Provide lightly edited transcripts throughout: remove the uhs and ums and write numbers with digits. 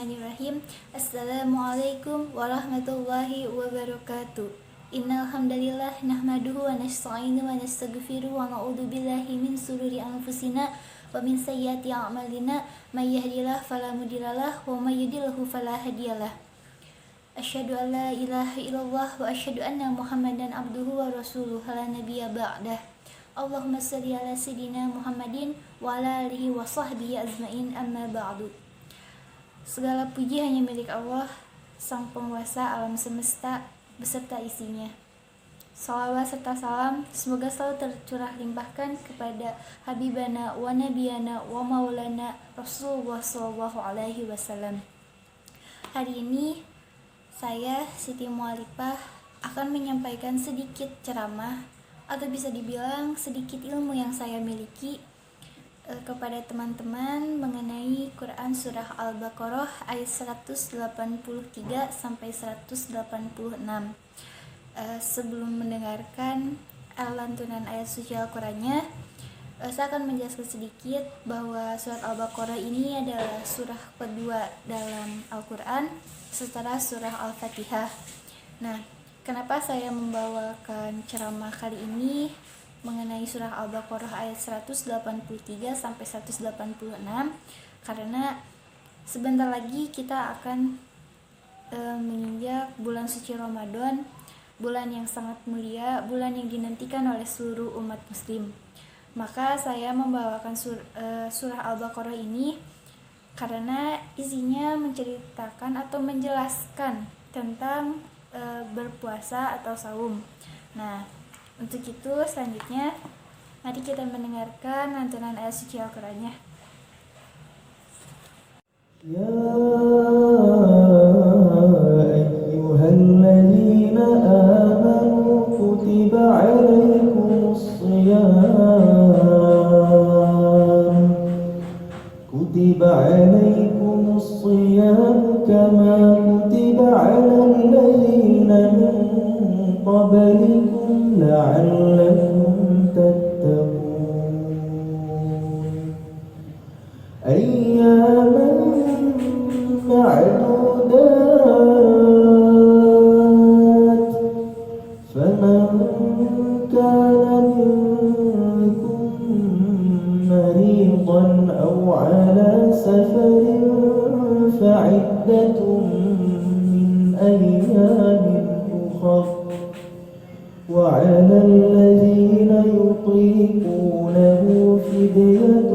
Bismillahirrahmanirrahim. Assalamualaikum warahmatullahi wabarakatuh. Innal hamdalillah nahmaduhu wa nasta'inu wa nastaghfiruh wa na'udzu billahi min shururi anfusina wa min sayyiati a'malina may yahdihillahu fala mudhillalah wa may yudhlilhu fala hadiyalah. Asyhadu an la ilaha illallah wa asyhadu anna Muhammadan abduhu wa rasuluhu la nabiyya ba'dah. Allahumma shalli ala sayyidina Muhammadin wa ala alihi wa sahbihi ajmain, amma ba'du. Segala puji hanya milik Allah, Sang Penguasa alam semesta beserta isinya. Salawat serta salam semoga selalu tercurah limpahkan kepada Habibana wa Nabiyana wa Maulana Rasulullah sallallahu alaihi wasallam. Hari ini saya Siti Mualifah akan menyampaikan sedikit ceramah atau bisa dibilang sedikit ilmu yang saya miliki kepada teman-teman mengenai Quran Surah Al-Baqarah ayat 183 sampai 186. Sebelum mendengarkan lantunan ayat suci Al-Qurannya, saya akan menjelaskan sedikit bahwa surat Al-Baqarah ini adalah surah kedua dalam Al-Quran setelah surah Al-Fatihah. Nah, kenapa saya membawakan ceramah kali ini mengenai surah Al-Baqarah ayat 183 sampai 186? Karena sebentar lagi kita akan menginjak bulan suci Ramadan, bulan yang sangat mulia, bulan yang dinantikan oleh seluruh umat muslim. Maka saya membawakan surah Al-Baqarah ini karena isinya menceritakan atau menjelaskan tentang berpuasa atau saum. Nah, untuk itu selanjutnya mari kita mendengarkan lantunan ayat suci Al-Qur'annya. Ya ayyuhalladzina amanu kutiba alaikumus shiyam kama kutiba alal ladzina min qablikum la'allakum tattaqun. Ayyaman ma'dudat, faman kana minkum maridan aw 'ala safarin fa'iddatun min ayyamin ukhra. وعلى الذين يطيقونه فدية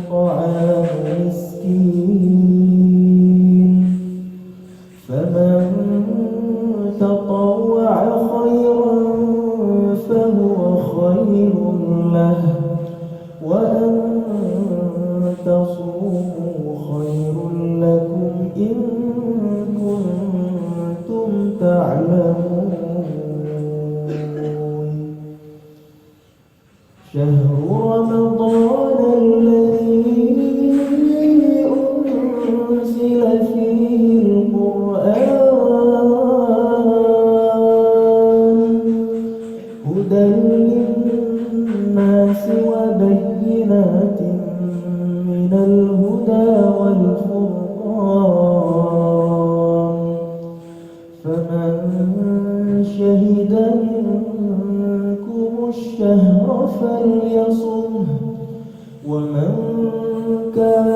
طعام مسكين فمن تطوع خيرا فهو خير له وأن تصوموا خير لكم إن كنتم تعلمون. شهر رمضان الذي أنزل فيه القرآن هدى للناس وبينات من الهدى والفرقان فمن شهد منكم الشهر فليصمه ومن كان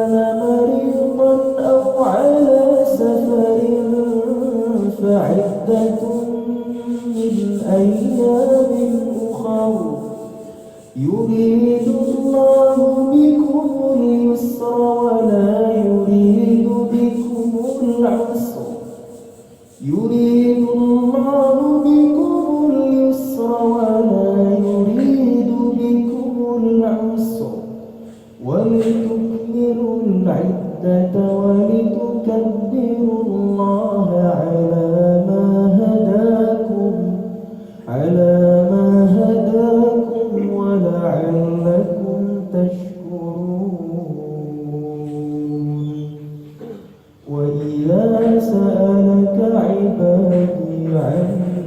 مريضا أو على سفر فعدة من أيام أخر يريد الله بكم اليسر ولا يريد بكم العسر يريد الله بكم اليسر ولا يريد بكم العسر ولتكملوا العدة ولتكبروا الله على ما هداكم ولعلكم تشكرون. وإذا سألك عبادي عني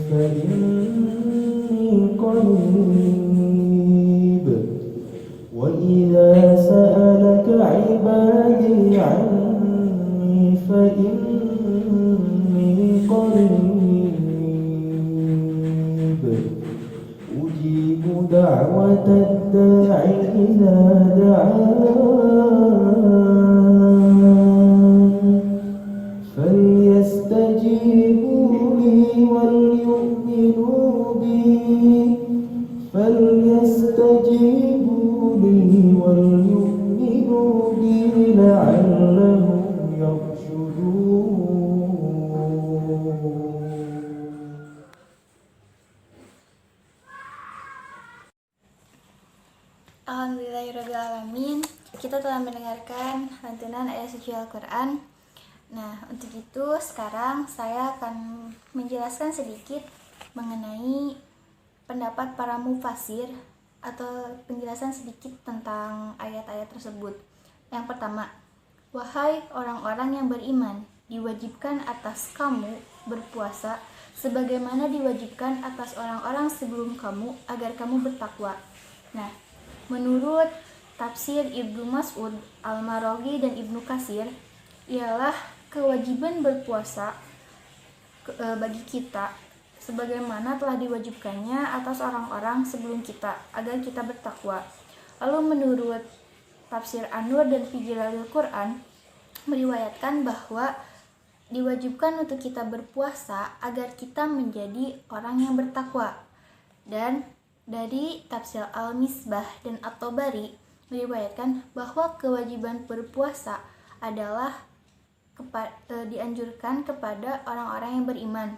فإني قريب وإذا سألك عبادي عني أتى الداع إذا دعان فليستجيبوا لي وليؤمنوا بي لعلهم يرشدون. Alhamdulillahirrahmanirrahim. Kita telah mendengarkan lantunan ayat suci Al-Quran. Nah, untuk itu sekarang saya akan menjelaskan sedikit mengenai pendapat para mufasir atau penjelasan sedikit tentang ayat-ayat tersebut. Yang pertama, wahai orang-orang yang beriman, diwajibkan atas kamu berpuasa sebagaimana diwajibkan atas orang-orang sebelum kamu agar kamu bertakwa. Nah, menurut tafsir Ibnu Mas'ud, Al-Maraghi, dan Ibnu Katsir, ialah kewajiban berpuasa bagi kita sebagaimana telah diwajibkannya atas orang-orang sebelum kita agar kita bertakwa. Lalu menurut tafsir An-Nur dan Fi Zilalil Quran meriwayatkan bahwa diwajibkan untuk kita berpuasa agar kita menjadi orang yang bertakwa. Dan dari tafsir Al-Misbah dan At-Tabari meriwayatkan bahwa kewajiban berpuasa adalah dianjurkan kepada orang-orang yang beriman.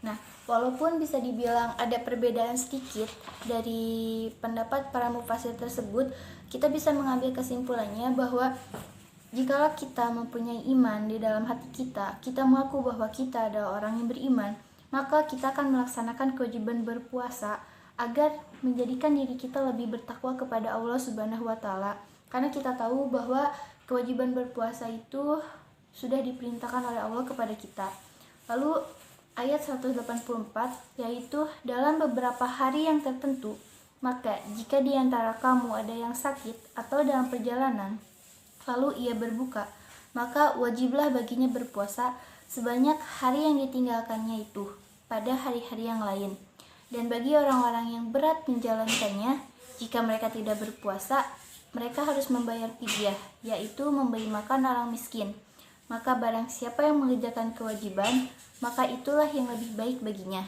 Nah, walaupun bisa dibilang ada perbedaan sedikit dari pendapat para mufasir tersebut, kita bisa mengambil kesimpulannya bahwa jikalau kita mempunyai iman di dalam hati kita, kita mengaku bahwa kita adalah orang yang beriman, maka kita akan melaksanakan kewajiban berpuasa agar menjadikan diri kita lebih bertakwa kepada Allah Subhanahu wa Ta'ala. Karena kita tahu bahwa kewajiban berpuasa itu sudah diperintahkan oleh Allah kepada kita. Lalu ayat 184, yaitu dalam beberapa hari yang tertentu, maka jika di antara kamu ada yang sakit atau dalam perjalanan, lalu ia berbuka, maka wajiblah baginya berpuasa sebanyak hari yang ditinggalkannya itu pada hari-hari yang lain. Dan bagi orang-orang yang berat menjalankannya, jika mereka tidak berpuasa, mereka harus membayar fidyah, yaitu memberi makan orang miskin. Maka barang siapa yang mengerjakan kewajiban, maka itulah yang lebih baik baginya.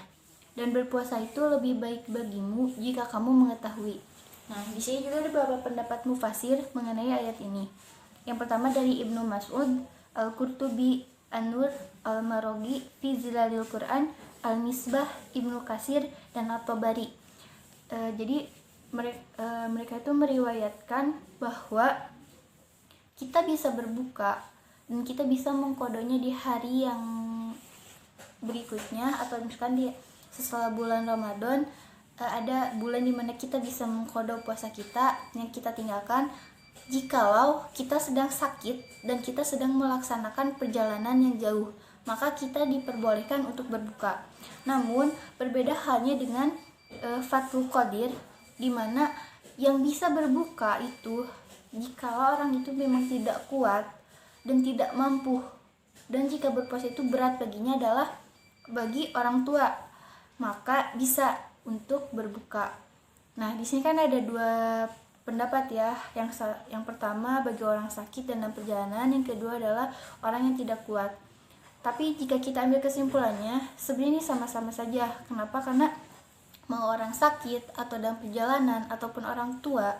Dan berpuasa itu lebih baik bagimu jika kamu mengetahui. Nah, di sini juga ada beberapa pendapat mufasir mengenai ayat ini. Yang pertama dari Ibnu Mas'ud, Al-Qurtubi, An-Nur, Al-Maraghi, Fi Zilalil Quran, Al-Misbah, Ibnu Katsir, dan At-Tabari. Jadi mereka itu meriwayatkan bahwa kita bisa berbuka dan kita bisa mengkodonya di hari yang berikutnya, atau misalkan di setelah bulan Ramadan ada bulan dimana kita bisa mengkodo puasa kita yang kita tinggalkan jikalau kita sedang sakit dan kita sedang melaksanakan perjalanan yang jauh, maka kita diperbolehkan untuk berbuka. Namun berbeda halnya dengan Fathul Qadir, di mana yang bisa berbuka itu jikalau orang itu memang tidak kuat dan tidak mampu, dan jika berpuasa itu berat baginya adalah bagi orang tua, maka bisa untuk berbuka. Nah, di sini kan ada dua pendapat ya. Yang pertama bagi orang sakit dan dalam perjalanan, yang kedua adalah orang yang tidak kuat. Tapi jika kita ambil kesimpulannya, sebenarnya ini sama-sama saja. Kenapa? Karena mau orang sakit atau dalam perjalanan ataupun orang tua,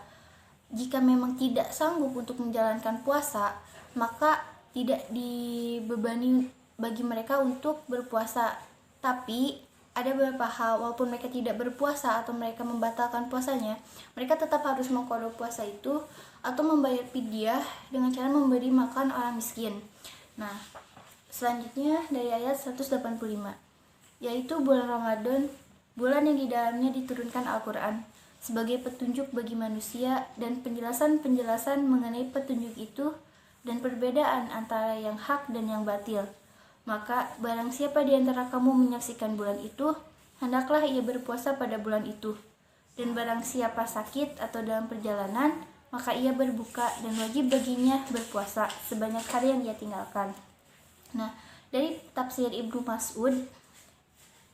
jika memang tidak sanggup untuk menjalankan puasa, maka tidak dibebani bagi mereka untuk berpuasa. Tapi ada beberapa hal, walaupun mereka tidak berpuasa atau mereka membatalkan puasanya, mereka tetap harus mengqadha puasa itu atau membayar fidyah dengan cara memberi makan orang miskin. Nah, selanjutnya dari ayat 185, yaitu bulan Ramadan, bulan yang di dalamnya diturunkan Al-Quran sebagai petunjuk bagi manusia dan penjelasan-penjelasan mengenai petunjuk itu dan perbedaan antara yang hak dan yang batil. Maka barang siapa di antara kamu menyaksikan bulan itu, hendaklah ia berpuasa pada bulan itu. Dan barang siapa sakit atau dalam perjalanan, maka ia berbuka dan wajib baginya berpuasa sebanyak hari yang dia tinggalkan. Nah, dari tafsir Ibnu Mas'ud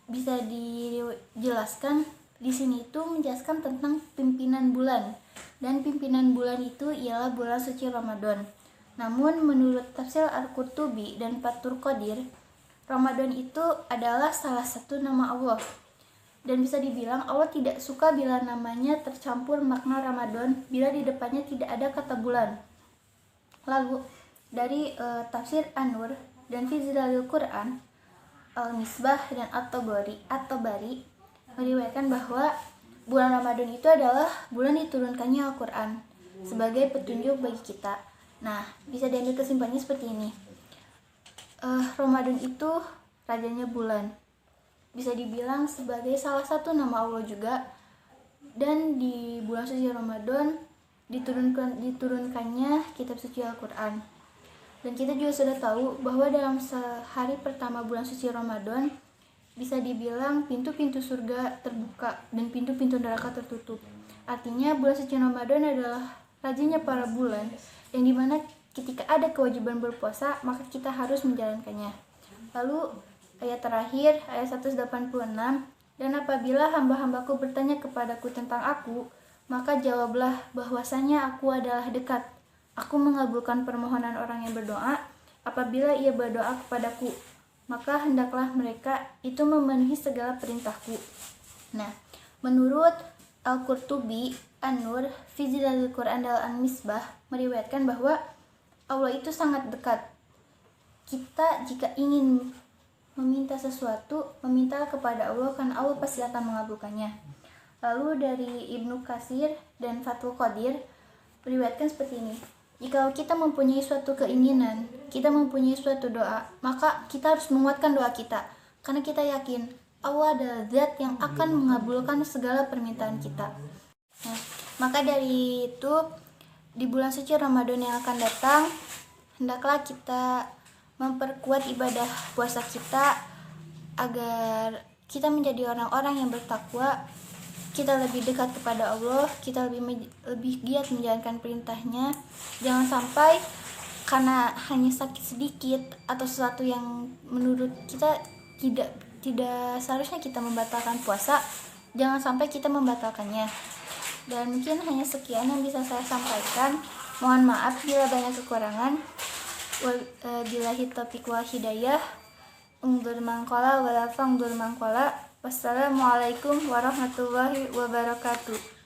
bisa dijelaskan Di sini itu menjelaskan tentang pimpinan bulan, dan pimpinan bulan itu ialah bulan suci Ramadan. Namun menurut tafsir Al-Qurtubi dan Fathul Qadir, Ramadan itu adalah salah satu nama Allah. Dan bisa dibilang Allah tidak suka bila namanya tercampur makna Ramadan bila di depannya tidak ada kata bulan. Lalu dari tafsir An-Nur dan fi Zilalil Quran, Al-Misbah dan At-Tabari meriwayatkan bahwa bulan Ramadan itu adalah bulan diturunkannya Al-Quran sebagai petunjuk bagi kita. Nah, bisa diambil kesimpulannya seperti ini. Ramadan itu rajanya bulan. Bisa dibilang sebagai salah satu nama Allah juga. Dan di bulan suci Ramadan diturunkannya kitab suci Al-Quran. Dan kita juga sudah tahu bahwa dalam sehari pertama bulan suci Ramadan bisa dibilang pintu-pintu surga terbuka dan pintu-pintu neraka tertutup. Artinya bulan suci Ramadan adalah rajanya para bulan, yang dimana ketika ada kewajiban berpuasa maka kita harus menjalankannya. Lalu ayat terakhir, ayat 186, dan apabila hamba-hambaku bertanya kepadaku tentang aku, maka jawablah bahwasanya aku adalah dekat. Aku mengabulkan permohonan orang yang berdoa apabila ia berdoa kepadaku, maka hendaklah mereka itu memenuhi segala perintahku. Nah, menurut Al-Qurtubi, An-Nur, fi Zilalil Quran dan Al-Misbah meriwayatkan bahwa Allah itu sangat dekat. Kita jika ingin meminta sesuatu, meminta kepada Allah karena Allah pasti akan mengabulkannya. Lalu dari Ibnu Katsir dan Fathul Qadir meriwayatkan seperti ini. Jika kita mempunyai suatu keinginan, kita mempunyai suatu doa, maka kita harus menguatkan doa kita. Karena kita yakin Allah adalah zat yang akan mengabulkan segala permintaan kita. Nah, maka dari itu, di bulan suci Ramadan yang akan datang, hendaklah kita memperkuat ibadah puasa kita agar kita menjadi orang-orang yang bertakwa, kita lebih dekat kepada Allah, kita lebih giat menjalankan perintahnya. Jangan sampai karena hanya sakit sedikit atau sesuatu yang menurut kita tidak seharusnya kita membatalkan puasa, jangan sampai kita membatalkannya. Dan mungkin hanya sekian yang bisa saya sampaikan. Mohon maaf bila banyak kekurangan. Billahi taufiq wal hidayah. Ungdur mangkola wala fangdur mangkola. Wassalamualaikum warahmatullahi wabarakatuh.